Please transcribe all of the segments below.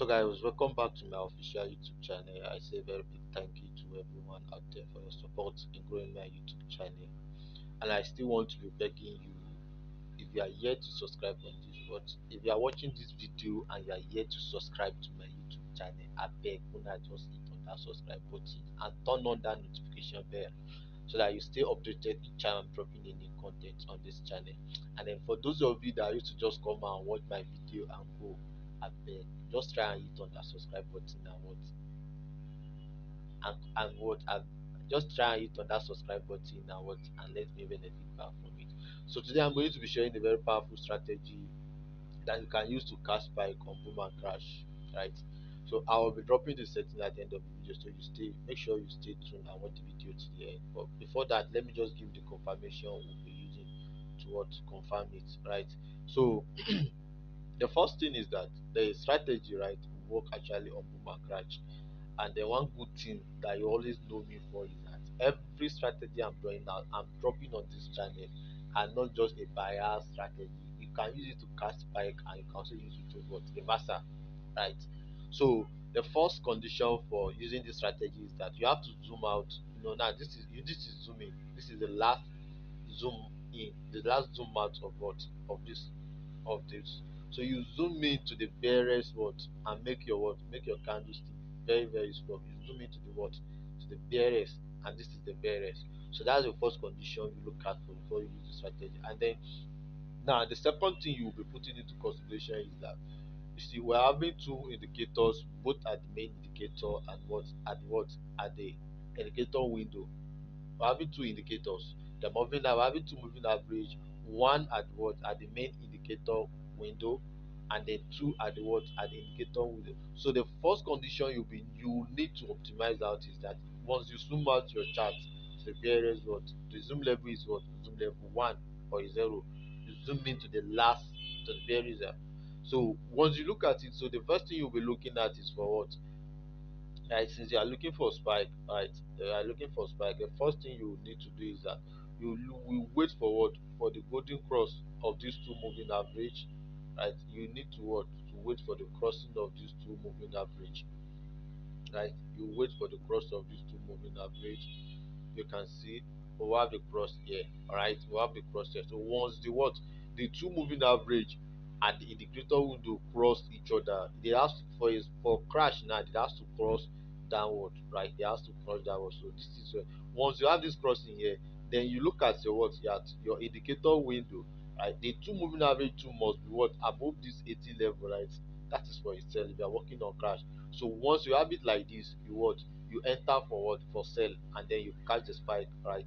So guys, welcome back to my official YouTube channel. I say a very big thank you to everyone out there for your support in growing my YouTube channel. And I still want to be begging you, if you are yet to subscribe on this, but if you are watching this video and you are yet to subscribe to my YouTube channel, I beg una just hit on that subscribe button and turn on that notification bell so that you stay updated each time I'm dropping a new content on this channel. And then for those of you that used to just come and watch my video and go, I beg, just try and hit on that subscribe button and just try and hit on that subscribe button and let me benefit back from it. So today I'm going to be sharing a very powerful strategy that you can use to catch spike on boom and crash, right? So I will be dropping the setting at the end of the video, so make sure you stay tuned and watch the video to the end. But before that, let me just give the confirmation we'll be using to confirm it, right? So the first thing is that the strategy, right, will work actually on boom and crash. And the one good thing that you always know me for is that every strategy I'm dropping on this channel are not just a bias strategy. You can use it to cast spike and you can also use it to what reversal, right? So the first condition for using this strategy is that you have to zoom out. Now this is zooming. This is the last zoom in, the last zoom out of this. So you zoom in to the barest what and make your candlestick very very strong. You zoom into the what to the barest, and this is the barest. So that's the first condition you look at for before you use the strategy. And then now the second thing you will be putting into consideration is that you see we're having two indicators both at the main indicator and what at the indicator window. We're having two indicators. We're having two moving average, one at what at the main indicator window, and then two at the what at the indicator window. So the first condition you need to optimize out is that once you zoom out your chart to the various what the zoom level is what zoom level one or zero. You zoom into the last to the various. So once you look at it, so the first thing you'll be looking at is for what, right? Since you are looking for spike, right? You are looking for spike. The first thing you need to do is that will wait for what for the golden cross of these two moving average, right? You need to what to wait for the crossing of these two moving average, right? You wait for the cross of these two moving average. You can see we have the cross here. All right, we have the cross here. So once the two moving average and the indicator window cross each other, they have to, for crash now, they has to cross downward, right? They has to cross downward. So this is once you have this crossing here, then you look at your indicator window, right? The two moving average two must be what above this 80 level, right? That is for itself if you are working on crash. So once you have it like this, you enter for what for sell, and then you catch the spike, right?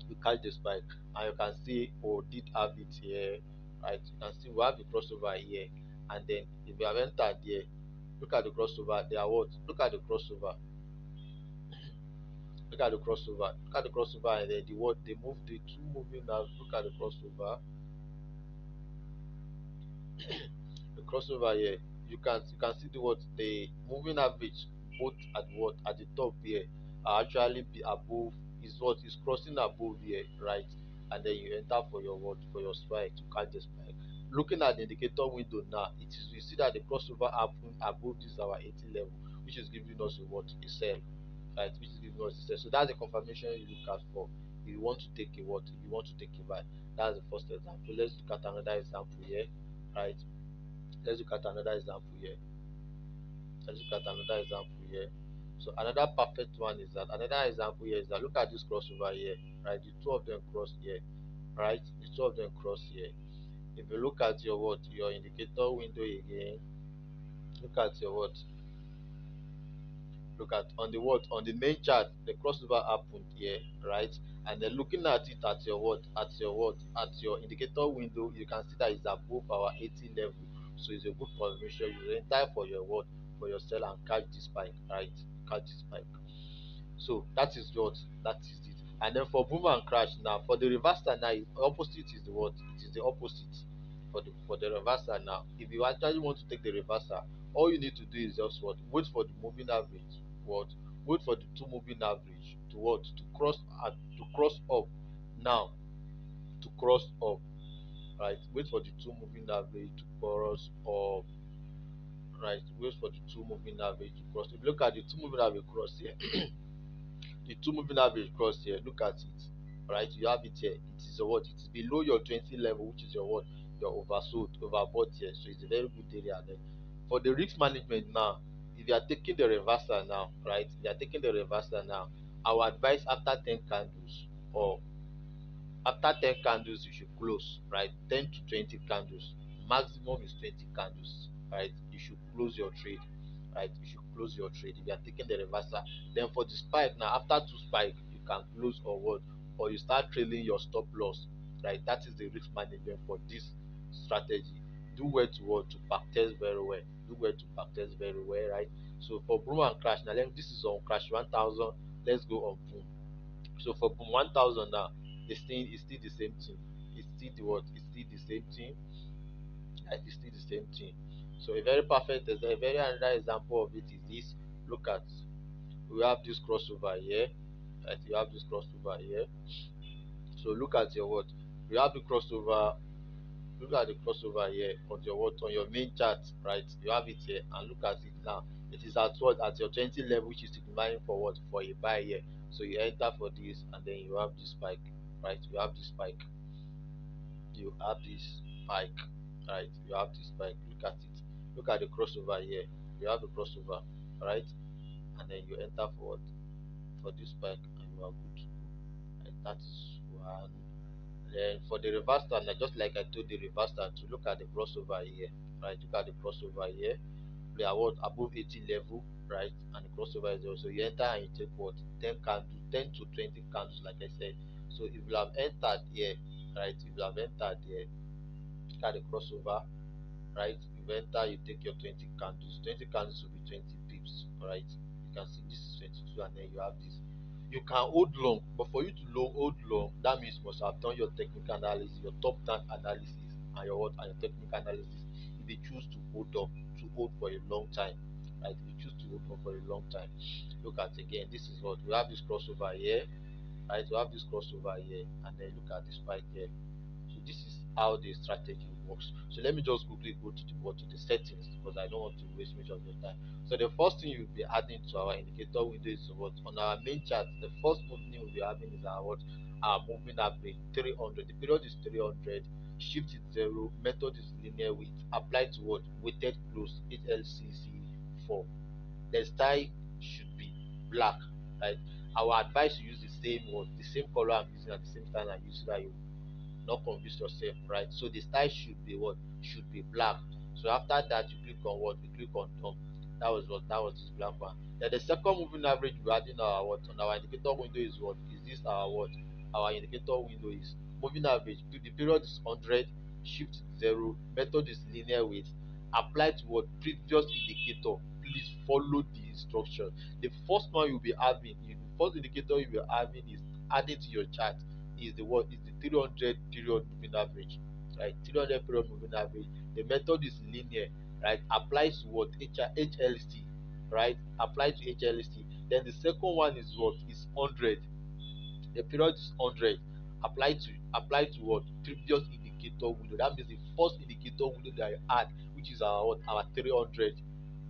You catch the spike, and you can see oh did have it here, right? You can see we have the crossover here, and then if you have entered here, look at the crossover. They are what look at the crossover. Look at the crossover, and then they move the two moving now. Look at the crossover. The crossover here, you can see the moving average both at what at the top here are actually be above, is what is crossing above here, right? And then you enter for your what for your spike to catch the spike. Looking at the indicator window now, it is you see that the crossover happened above this our 80 level, which is giving us a sell, right? Which is giving us a sell. So that's the confirmation you look out for if you want to take a what if you want to take a buy. That's the first example. Let's look at another example here, right? Let's look at another example here. Let's look at another example here. So another perfect one is that another example here is that look at this crossover here, right? The two of them cross here, right? The two of them cross here. If you look at your indicator window again, look at your what look at on the on the main chart, the crossover happened here, right? And then looking at it at your indicator window, you can see that it's above our 80 level. So it's a good confirmation. You enter for your for your sell and catch this spike, right? Catch this spike. So that is it. And then for boom and crash now, for the reversal now, opposite is the what? It is the opposite for the reversal now. If you actually want to take the reversal, all you need to do is just what? Wait for the moving average. What? Wait for the two moving average to what? To cross up now. To cross up. Right? Wait for the two moving average to cross up. right? Wait for the two moving average to cross. If you look at the two moving average cross here, the two moving average cross here, look at it, right? You have it here. It is a what? It is below your 20 level, which is your what? Your oversold, overbought here. So it's a very good area there. For the risk management now, if you are taking the reversal now, right? If you are taking the reversal now, I would advise after 10 candles or after 10 candles you should close, right? 10 to 20 candles, maximum is 20 candles, right? You should close your trade, right? You should close your trade if you are taking the reversal. Then for the spike now, after two spike you can close or what, or you start trailing your stop loss, right? That is the risk management for this strategy. Do well to what, to backtest very well. Do well to backtest very well, right? So for boom and crash now, this is on crash 1000. Let's go on boom. So for boom 1000 now, the thing is still the same thing. It's still the what? It's still the same thing. Right? It's still the same thing. So a very perfect, a very another example of it is this. Look at, we have this crossover here. Right? You have this crossover here. So look at your what? We have the crossover. Look at the crossover here on your what, on your main chart, right? You have it here, and look at it now. It is at what, at your 20 level, which is signifying for what, for a buy here. So you enter for this, and then you have this spike, right? You have this spike. You have this spike, right? You have this spike. Look at it. Look at the crossover here. You have the crossover, right? And then you enter for what, for this spike, and you are good to go. And that is one. Then for the reversal, now just like I told the reversal to look at the crossover here, right? Look at the crossover here. We are what, above 80 level, right? And the crossover is also, you enter and you take what, 10 candles, 10 to 20 candles, like I said. So if you have entered here, right? If you have entered here, look at the crossover, right? You enter, you take your 20 candles. 20 candles will be 20 pips, right? You can see this is 22, and then you have this. You can hold long, but for you to hold long, that means you must have done your technical analysis, your top down analysis, and your what, and your technical analysis. If you choose to hold up, to hold for a long time, right? If you choose to hold up for a long time, look at again. This is what we have, this crossover here, right? We have this crossover here, and then look at the spike here. So this is how the strategy works. So let me just quickly go to the what, to the settings, because I don't want to waste much of your time. So the first thing you'll be adding to our indicator window is what, on our main chart. The first movement we'll be having is our what, our moving average 300. The period is 300. Shift is 0. Method is linear width. Apply to what, weighted close, HLCC 4. The style should be black, right? Our advice, you use the same word, the same color I'm using and the same style I'm using, that you not confuse yourself, right? So the style should be what, should be black. So after that you click on what, you click on done. That was what, that was this black one. Then the second moving average we are adding our what, on our indicator window is what, is this our what, our indicator window is moving average. The period is 100. Shift is 0. Method is linear width. Apply to what, previous indicator. Please follow the instruction. The first one you'll be having, the first indicator you'll be having is adding to your chart is the what, is the 300 period moving average, right? 300 period moving average. The method is linear, right? Applies to what, HLST, right? Apply to HLST. Then the second one is what, is 100. The period is 100. Apply to what, previous indicator window. That means the first indicator window that I add, which is our what, our 300,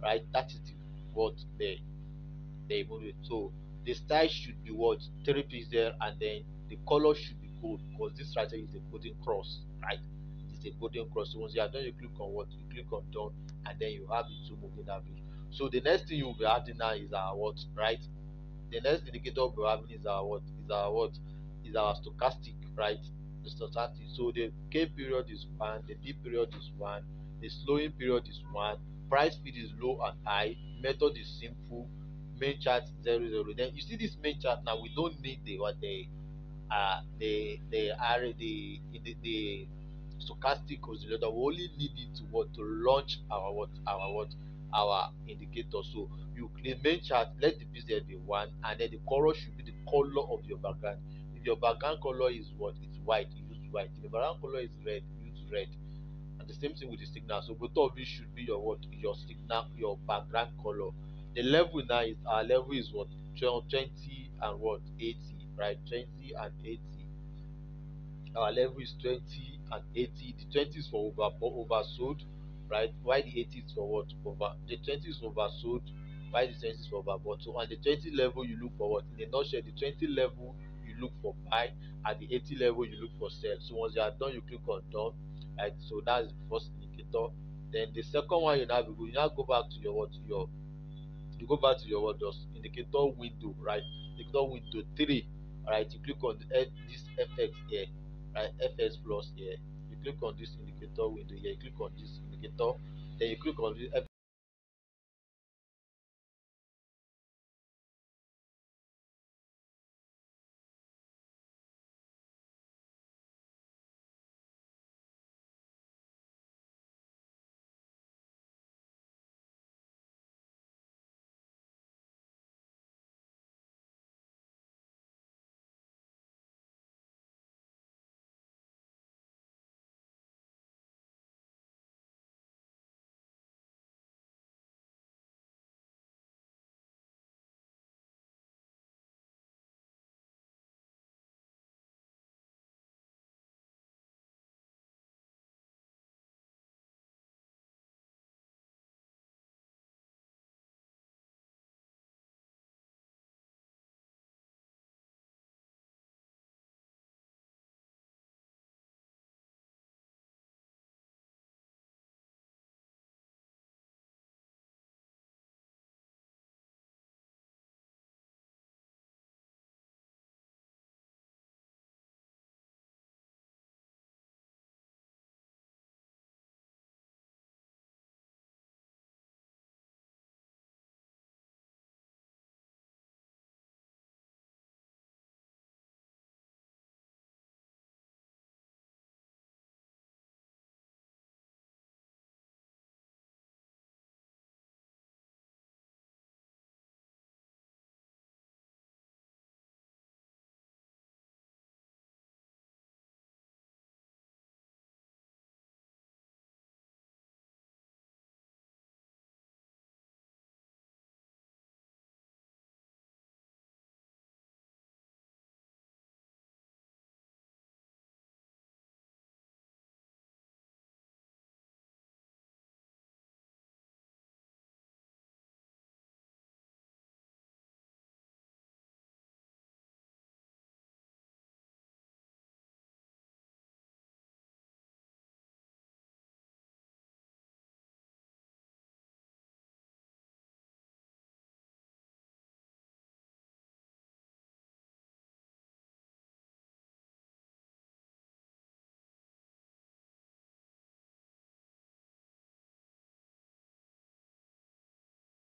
right? That is the what, the movie. So the style should be what, 3 pixel, and then the color should be gold, because this strategy is a golden cross, right? It's a golden cross. So once you are done, you click on what, you click on done, and then you have the two moving average. So the next thing you'll be adding now is our what, right? The next indicator we're having is our what, is our what, is our stochastic, right? The stochastic. So the K period is 1, the D period is 1, the slowing period is 1, price feed is low and high, method is simple, main chart 00. Then you see this main chart now, we don't need the what, the array, the stochastic oscillator. We only need it to what, to launch our what, our indicator. So you click main chart, let the pixel be 1, and then the color should be the color of your background. If your background color is what, it's white, you use white. If your background color is red, you use red. And the same thing with the signal. So both of it should be your what, your signal, your background color. The level now is, our level is what, 20 and what, 80, right? 20 and 80. Our level is 20 and 80. The 20 is for oversold. right? Why the 80 is for what? Over. The 20 is oversold. Why the 20 is for overbought? So on the 20 level, you look for what? In a nutshell, the 20 level you look for buy, at the 80 level you look for sell. So once you are done, you click on done, right? So that's the first indicator. Then the second one you now be good. You now go back to your what? Your you go back to your what just indicator window, right? Indicator window 3, right? You click on this FX here, right? FX plus here. You click on this indicator window here. You click on this indicator, then you click on this